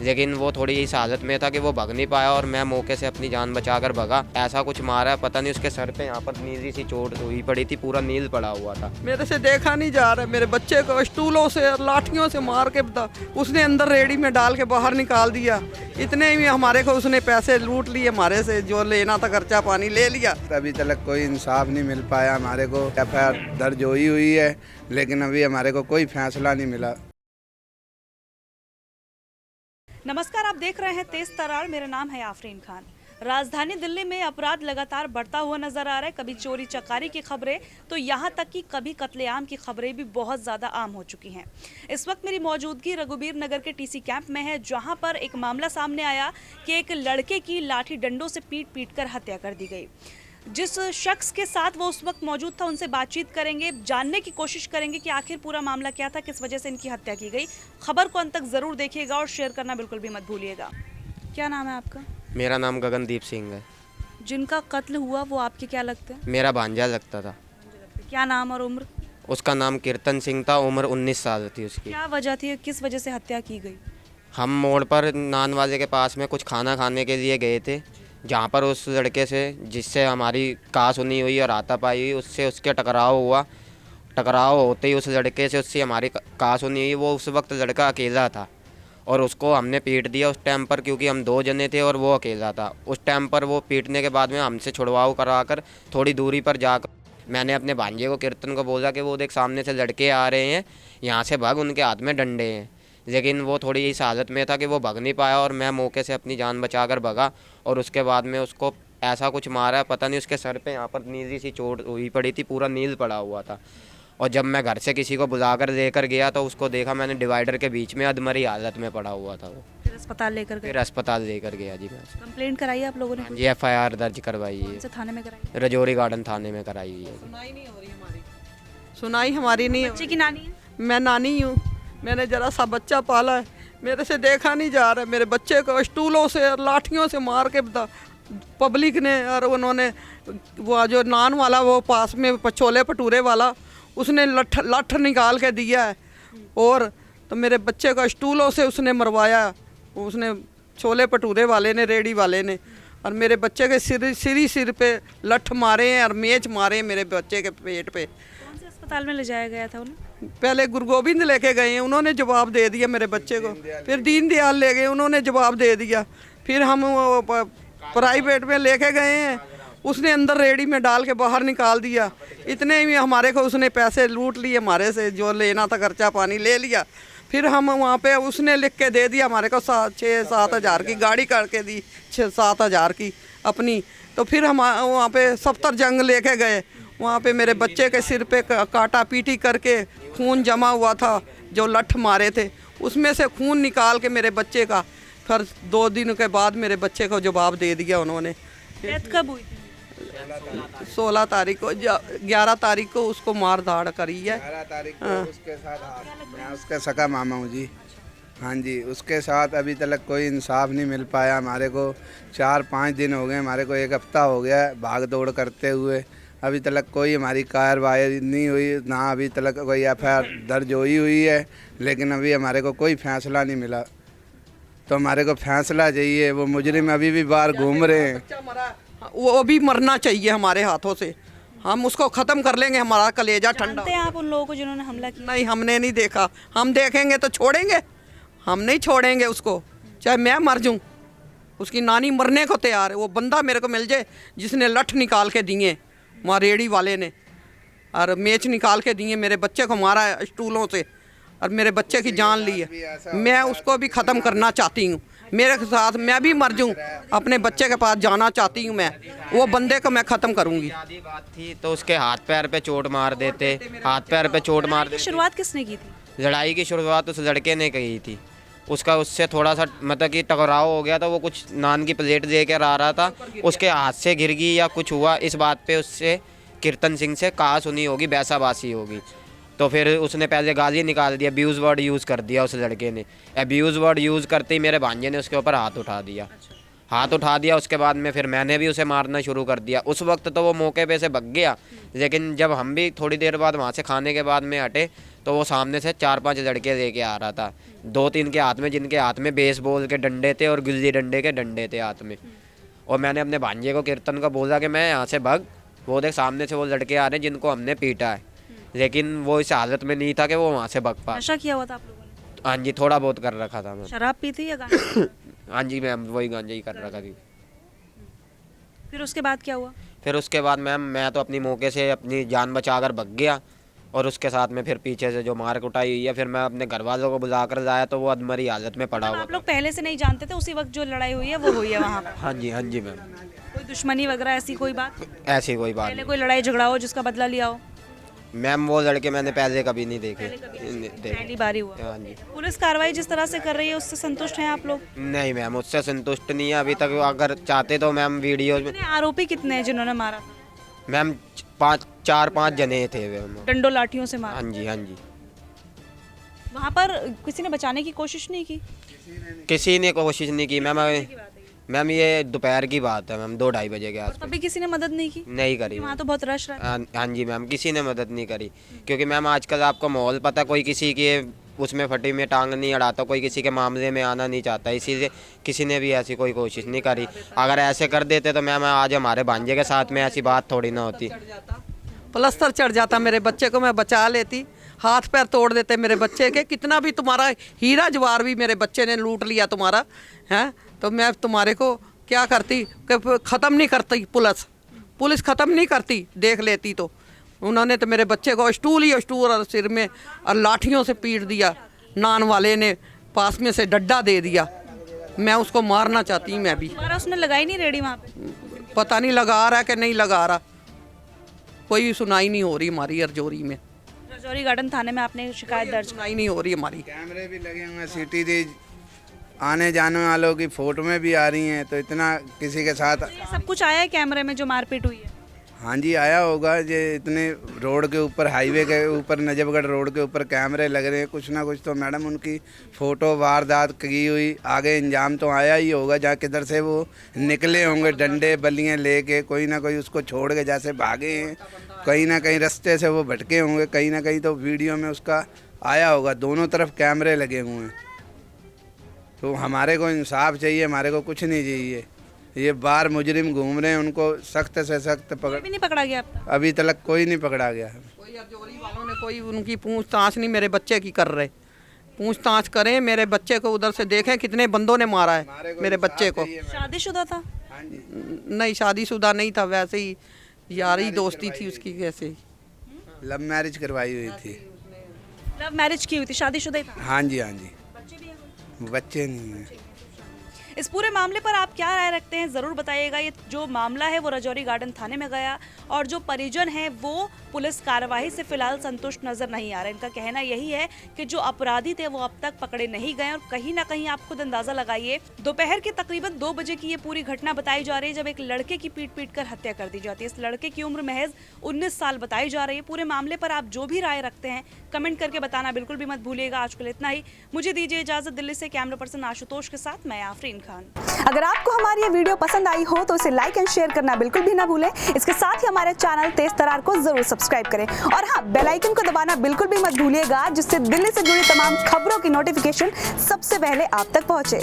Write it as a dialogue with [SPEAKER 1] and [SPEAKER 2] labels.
[SPEAKER 1] लेकिन वो थोड़ी इस हालत में था कि वो भाग नहीं पाया और मैं मौके से अपनी जान बचाकर भगा। ऐसा कुछ मारा है, पता नहीं उसके सर पे यहाँ पर नीली सी चोट हुई पड़ी थी, पूरा नील पड़ा हुआ था।
[SPEAKER 2] मेरे से देखा नहीं जा रहा, मेरे बच्चे को स्टूलों से और लाठियों से मार के उसने अंदर रेडी में डाल के बाहर निकाल दिया। इतने ही हमारे को उसने पैसे लूट लिए हमारे से, जो लेना था खर्चा पानी ले लिया।
[SPEAKER 3] अभी तक कोई इंसाफ नहीं मिल पाया हमारे को। एफआईआर दर्ज हुई है लेकिन अभी हमारे को कोई फैसला नहीं मिला।
[SPEAKER 4] नमस्कार, आप देख रहे हैं तेज तरार। मेरा नाम है आफरीन खान। राजधानी दिल्ली में अपराध लगातार बढ़ता हुआ नजर आ रहा है। कभी चोरी चकारी की खबरें तो यहाँ तक कि कभी कत्लेआम की खबरें भी बहुत ज़्यादा आम हो चुकी हैं। इस वक्त मेरी मौजूदगी रघुबीर नगर के टीसी कैंप में है, जहाँ पर एक मामला सामने आया कि एक लड़के की लाठी डंडों से पीट कर हत्या कर दी गई। जिस शख्स के साथ वो उस वक्त मौजूद था उनसे बातचीत करेंगे, जानने की कोशिश करेंगे कि आखिर पूरा मामला क्या था, किस वजह से इनकी हत्या की गई। खबर को अंत तक ज़रूर देखिएगा और शेयर करना बिल्कुल भी मत भूलिएगा। क्या नाम है आपका?
[SPEAKER 1] मेरा नाम गगनदीप सिंह है।
[SPEAKER 4] जिनका कत्ल हुआ वो आपके क्या लगते हैं?
[SPEAKER 1] मेरा भांजा लगता था।
[SPEAKER 4] क्या नाम और उम्र?
[SPEAKER 1] उसका नाम कीर्तन सिंह था, उम्र 19 साल थी उसकी।
[SPEAKER 4] क्या वजह थी, किस वजह से हत्या की गई?
[SPEAKER 1] हम मोड़ पर नान वाले के पास में कुछ खाना खाने के लिए गए थे, जहाँ पर उस लड़के से जिससे हमारी कहासुनी हुई और हाथापाई हुई, उससे उसके टकराव हुआ। टकराव होते ही उस लड़के से उससे हमारी कहासुनी हुई। वो उस वक्त लड़का अकेला था और उसको हमने पीट दिया उस टाइम पर, क्योंकि हम 2 जने थे और वो अकेला था। उस टाइम पर वो पीटने के बाद में हमसे छुड़वाव कराकर थोड़ी दूरी पर जाकर मैंने अपने भांजे को कीर्तन को बोला कि वो देख सामने से लड़के आ रहे हैं, यहाँ से भाग, उनके हाथ में डंडे हैं। लेकिन वो थोड़ी इस हालत में था कि वो भाग नहीं पाया और मैं मौके से अपनी जान बचाकर भगा। और उसके बाद में उसको ऐसा कुछ मारा है, पता नहीं उसके सर पे यहाँ पर नीली सी चोट हुई पड़ी थी, पूरा नील पड़ा हुआ था। और जब मैं घर से किसी को बुलाकर लेकर गया तो उसको देखा मैंने डिवाइडर के बीच में अधमरी हालत में पड़ा हुआ था वो।
[SPEAKER 4] फिर अस्पताल लेकर गए?
[SPEAKER 1] फिर अस्पताल लेकर गया जी मैं।
[SPEAKER 4] कंप्लेंट कराई आप लोगों ने?
[SPEAKER 1] जी एफआईआर दर्ज करवाई है।
[SPEAKER 4] कौन से थाने में कराई?
[SPEAKER 1] रजौरी गार्डन थाने में कराई हुई है।
[SPEAKER 2] सुनाई हमारी नहीं।
[SPEAKER 4] बच्चे की नानी है?
[SPEAKER 2] मैं नानी हूँ, मैंने जरा सा बच्चा पाला है, मेरे से देखा नहीं जा रहा। मेरे बच्चे को स्टूलों से और लाठियों से मार के पब्लिक ने, और उन्होंने वो जो नान वाला वो पास में छोले भटूरे वाला, उसने लठ निकाल के दिया है। और तो मेरे बच्चे को स्टूलों से उसने मरवाया, उसने छोले भटूरे वाले ने, रेडी वाले ने। और मेरे बच्चे के सिर पे लठ मारे हैं और मेच मारे हैं मेरे बच्चे के पेट पे।
[SPEAKER 4] कौन से अस्पताल में ले जाया गया था उन्हें?
[SPEAKER 2] पहले गुरु गोबिंद लेके गए हैं, उन्होंने जवाब दे दिया मेरे बच्चे को। फिर दीनदयाल ले गए, उन्होंने जवाब दे दिया। फिर हम प्राइवेट में लेके गए हैं, उसने अंदर रेडी में डाल के बाहर निकाल दिया। इतने ही हमारे को उसने पैसे लूट लिए हमारे से, जो लेना था खर्चा पानी ले लिया। फिर हम वहाँ पे उसने लिख के दे दिया हमारे को 6-7 हज़ार की गाड़ी करके दी, 6-7 हज़ार की अपनी। तो फिर हम वहाँ पे सफ्दरजंग लेके गए, वहाँ पे मेरे बच्चे के सिर पे काटा पीटी करके खून जमा हुआ था, जो लठ मारे थे उसमें से खून निकाल के मेरे बच्चे का, फिर 2 दिन के बाद मेरे बच्चे को जवाब दे दिया उन्होंने।
[SPEAKER 4] डेथ कब हुई थी?
[SPEAKER 2] 16 तारीख को, 11 तारीख को उसको मार धाड़ करी है।
[SPEAKER 3] 11 तारीख को उसके साथ मैं उसका सगा मामा हूँ जी। हाँ जी, उसके साथ अभी तक कोई इंसाफ नहीं मिल पाया हमारे को। 4-5 दिन हो गए हमारे को, 1 हफ्ता हो गया भाग दौड़ करते हुए। अभी तक कोई हमारी कार्रवाई नहीं हुई, ना अभी तक कोई एफआईआर दर्ज हुई है, लेकिन अभी हमारे को कोई फैसला नहीं मिला। तो हमारे को फैसला चाहिए। वो मुजरिम अभी भी बाहर घूम रहे हैं,
[SPEAKER 2] वो भी मरना चाहिए हमारे हाथों से। हम उसको ख़त्म कर लेंगे, हमारा कलेजा ठंडा।
[SPEAKER 4] जानते हैं आप उन लोगों को जिन्होंने हमला किया?
[SPEAKER 2] नहीं, हमने नहीं देखा। हम देखेंगे तो छोड़ेंगे? हम नहीं छोड़ेंगे उसको, चाहे मैं मर जाऊँ। उसकी नानी मरने को तैयार है। वो बंदा मेरे को मिल जाए जिसने लठ निकाल के दिए, वहाँ रेडी वाले ने, और मेच निकाल के दिए, मेरे बच्चे को मारा है स्टूलों से और मेरे बच्चे की जान ली है। मैं उसको भी ख़त्म करना चाहती हूँ। मेरे साथ मैं भी मर जाऊँ, अपने बच्चे के पास जाना चाहती हूँ। मैं वो बंदे को मैं ख़त्म करूँगी।
[SPEAKER 1] आधी बात थी तो उसके हाथ पैर पे चोट मार देते, हाथ पैर पे चोट मार देते।
[SPEAKER 4] शुरुआत किसने की थी?
[SPEAKER 1] लड़ाई की शुरुआत उस लड़के ने की थी। उसका उससे थोड़ा सा मतलब कि टकराव हो गया था। वो कुछ नान की प्लेट लेकर आ रहा था, उसके हाथ से गिर गई या कुछ हुआ, इस बात पे उससे कीर्तन सिंह से कहासुनी होगी, बैसाबासी होगी। तो फिर उसने पहले गाली निकाल दिया, अब्यूज़ वर्ड यूज़ कर दिया उस लड़के ने। अब्यूज़ वर्ड यूज़ करते ही मेरे भांजे ने उसके ऊपर हाथ उठा दिया। उसके बाद में फिर मैंने भी उसे मारना शुरू कर दिया। उस वक्त तो वो मौके पे से भाग गया, लेकिन जब हम भी थोड़ी देर बाद वहाँ से खाने के बाद में हटे तो वो सामने से 4-5 लड़के लेके आ रहा था, 2-3 के हाथ में, जिनके हाथ में बेसबॉल के डंडे थे और गिल्ली डंडे के डंडे थे हाथ में। और मैंने अपने भांजे को कीर्तन को बोला कि मैं यहाँ से भाग, वो देख सामने से वो लड़के आ रहे हैं जिनको हमने पीटा है, लेकिन वो इस हालत में नहीं था कि वो वहाँ से भाग पा।
[SPEAKER 4] नशा किया हुआ था आप लोगों ने?
[SPEAKER 1] हाँ जी, थोड़ा बहुत कर रखा था मैम।
[SPEAKER 4] शराब पी थी या गांजा?
[SPEAKER 1] हाँ जी मैम, वही गांजा ही कर रखा थी।
[SPEAKER 4] फिर उसके बाद क्या हुआ?
[SPEAKER 1] फिर उसके बाद मैम मैं तो अपनी मौके से अपनी जान बचा कर भाग गया, और उसके साथ में फिर पीछे से जो मार कुटाई हुई है, फिर मैं अपने घर वालों को बुला कर लाया तो वो अधमरी हालत में पड़ा हुआ
[SPEAKER 4] आप लोग पहले से नहीं जानते थे, उसी वक्त जो लड़ाई हुई है वो हुई है वहाँ पर?
[SPEAKER 1] हाँ जी मैम,
[SPEAKER 4] कोई दुश्मनी वगैरह ऐसी कोई बात?
[SPEAKER 1] ऐसी कोई बात
[SPEAKER 4] पहले कोई लड़ाई झगड़ा हो जिसका बदला लिया हो?
[SPEAKER 1] नहीं मैम, वो लड़के मैंने पहले कभी नहीं देखे।
[SPEAKER 4] पहली बार ही हुआ?
[SPEAKER 1] हाँ जी।
[SPEAKER 4] पुलिस कार्रवाई जिस तरह से कर रही है उससे संतुष्ट हैं आप लोग?
[SPEAKER 1] नहीं मैम, उससे संतुष्ट नहीं है अभी तक। अगर चाहते तो मैम वीडियो में,
[SPEAKER 4] आरोपी कितने हैं जिन्होंने मारा था?
[SPEAKER 1] मैम 4-5 जने थे वे।
[SPEAKER 4] डंडो लाठियों से मारा?
[SPEAKER 1] हाँ जी।
[SPEAKER 4] वहाँ पर किसी ने बचाने की कोशिश नहीं की?
[SPEAKER 1] किसी ने कोशिश नहीं की मैम। मैम ये दोपहर की बात है मैम, 2-2:30 बजे के आसपास।
[SPEAKER 4] तभी किसी ने मदद नहीं की?
[SPEAKER 1] नहीं करी
[SPEAKER 4] वहाँ तो बहुत रश रहता है।
[SPEAKER 1] हाँ जी मैम, किसी ने मदद नहीं करी, क्योंकि मैम आजकल आपको माहौल पता, कोई किसी के उसमें फटी में टांग नहीं अड़ाता, कोई किसी के मामले में आना नहीं चाहता, इसीलिए किसी ने भी ऐसी कोई कोशिश नहीं करी। अगर ऐसे कर देते तो मैम आज हमारे भांजे के साथ में ऐसी बात थोड़ी ना होती।
[SPEAKER 2] प्लस्तर चढ़ जाता, मेरे बच्चे को मैं बचा लेती, हाथ पैर तोड़ देते मेरे बच्चे के। कितना भी तुम्हारा हीरा जवार भी मेरे बच्चे ने लूट लिया तुम्हारा, हैं, तो मैं तुम्हारे को क्या करती कि ख़त्म नहीं करती, पुलिस ख़त्म नहीं करती, देख लेती तो। उन्होंने तो मेरे बच्चे को स्टूल और सिर में और लाठियों से पीट दिया। नान वाले ने पास में से डड्डा दे दिया, मैं उसको मारना चाहती। मैं भी
[SPEAKER 4] हमारा उसने लगाई नहीं रेडी वहाँ पे?
[SPEAKER 2] पता नहीं लगा रहा कि नहीं लगा रहा, कोई सुनाई नहीं हो रही हमारी रजौरी में।
[SPEAKER 4] रजौरी गार्डन थाने में आपने शिकायत दर्ज?
[SPEAKER 2] सुनाई नहीं हो रही हमारी।
[SPEAKER 3] कैमरे भी लगे हुए हैं, सीटी आने जाने वालों की फोटो में भी आ रही हैं, तो इतना किसी के साथ।
[SPEAKER 4] ये सब कुछ आया है कैमरे में जो मारपीट हुई है?
[SPEAKER 3] हाँ जी आया होगा, ये इतने रोड के ऊपर, हाईवे के ऊपर, नजफगढ़ रोड के ऊपर कैमरे लग रहे हैं, कुछ ना कुछ तो मैडम उनकी फ़ोटो वारदात की हुई आगे इंजाम तो आया ही होगा, जहाँ किधर से वो निकले होंगे डंडे बल्लियाँ लेके, कोई ना कोई उसको छोड़ के जैसे भागे हैं, कहीं ना कहीं रास्ते से वो भटके होंगे, कहीं ना कहीं तो वीडियो में उसका आया होगा। दोनों तरफ कैमरे लगे हुए हैं, तो हमारे को इंसाफ चाहिए, हमारे को कुछ नहीं चाहिए। ये बाहर मुजरिम घूम रहे हैं, उनको सख्त से सख्त
[SPEAKER 4] कोई भी नहीं पकड़ा गया अब तक?
[SPEAKER 3] अभी तक कोई नहीं पकड़ा गया है।
[SPEAKER 2] कोई रजौरी वालों ने कोई उनकी पूछताछ नहीं मेरे बच्चे की कर रहे। पूछताछ करें, मेरे बच्चे को उधर से देखें कितने बंदों ने मारा है मेरे बच्चे को।
[SPEAKER 4] शादीशुदा था?
[SPEAKER 2] नहीं शादीशुदा नहीं था, वैसे ही यारी दोस्ती थी उसकी, कैसे ही
[SPEAKER 3] लव मैरिज करवाई हुई थी।
[SPEAKER 4] लव मैरिज की हुई थी, शादीशुदा ही था?
[SPEAKER 3] हाँ जी हाँ जी,
[SPEAKER 4] बच्चे भी हैं?
[SPEAKER 3] बच्चे नहीं हैं।
[SPEAKER 4] इस पूरे मामले पर आप क्या राय रखते हैं ज़रूर बताइएगा। ये जो मामला है वो रजौरी गार्डन थाने में गया, और जो परिजन हैं वो पुलिस कार्रवाई से फिलहाल संतुष्ट नजर नहीं आ रहे। इनका कहना यही है कि जो अपराधी थे वो अब तक पकड़े नहीं गए, और कहीं ना कहीं आप खुद अंदाजा लगाइए, दोपहर के तकरीबन 2 बजे की ये पूरी घटना बताई जा रही है जब एक लड़के की पीट कर हत्या कर दी जाती है। इस लड़के की उम्र महज 19 साल बताई जा रही है। पूरे मामले पर आप जो भी राय रखते हैं कमेंट करके बताना बिल्कुल भी मत भूलिएगा। आज के लिए इतना ही, मुझे दीजिए इजाजत। दिल्ली से कैमरा पर्सन आशुतोष के साथ मैं आफरीन खान।
[SPEAKER 5] अगर आपको हमारी ये वीडियो पसंद आई हो तो इसे लाइक एंड शेयर करना बिल्कुल भी ना भूलें। इसके साथ ही हमारे चैनल तेज तरार को जरूर सब्सक्राइब करें, और हाँ, बेल आइकन को दबाना बिल्कुल भी मत भूलिएगा, जिससे दिल्ली से जुड़ी तमाम खबरों की नोटिफिकेशन सबसे पहले आप तक पहुंचे।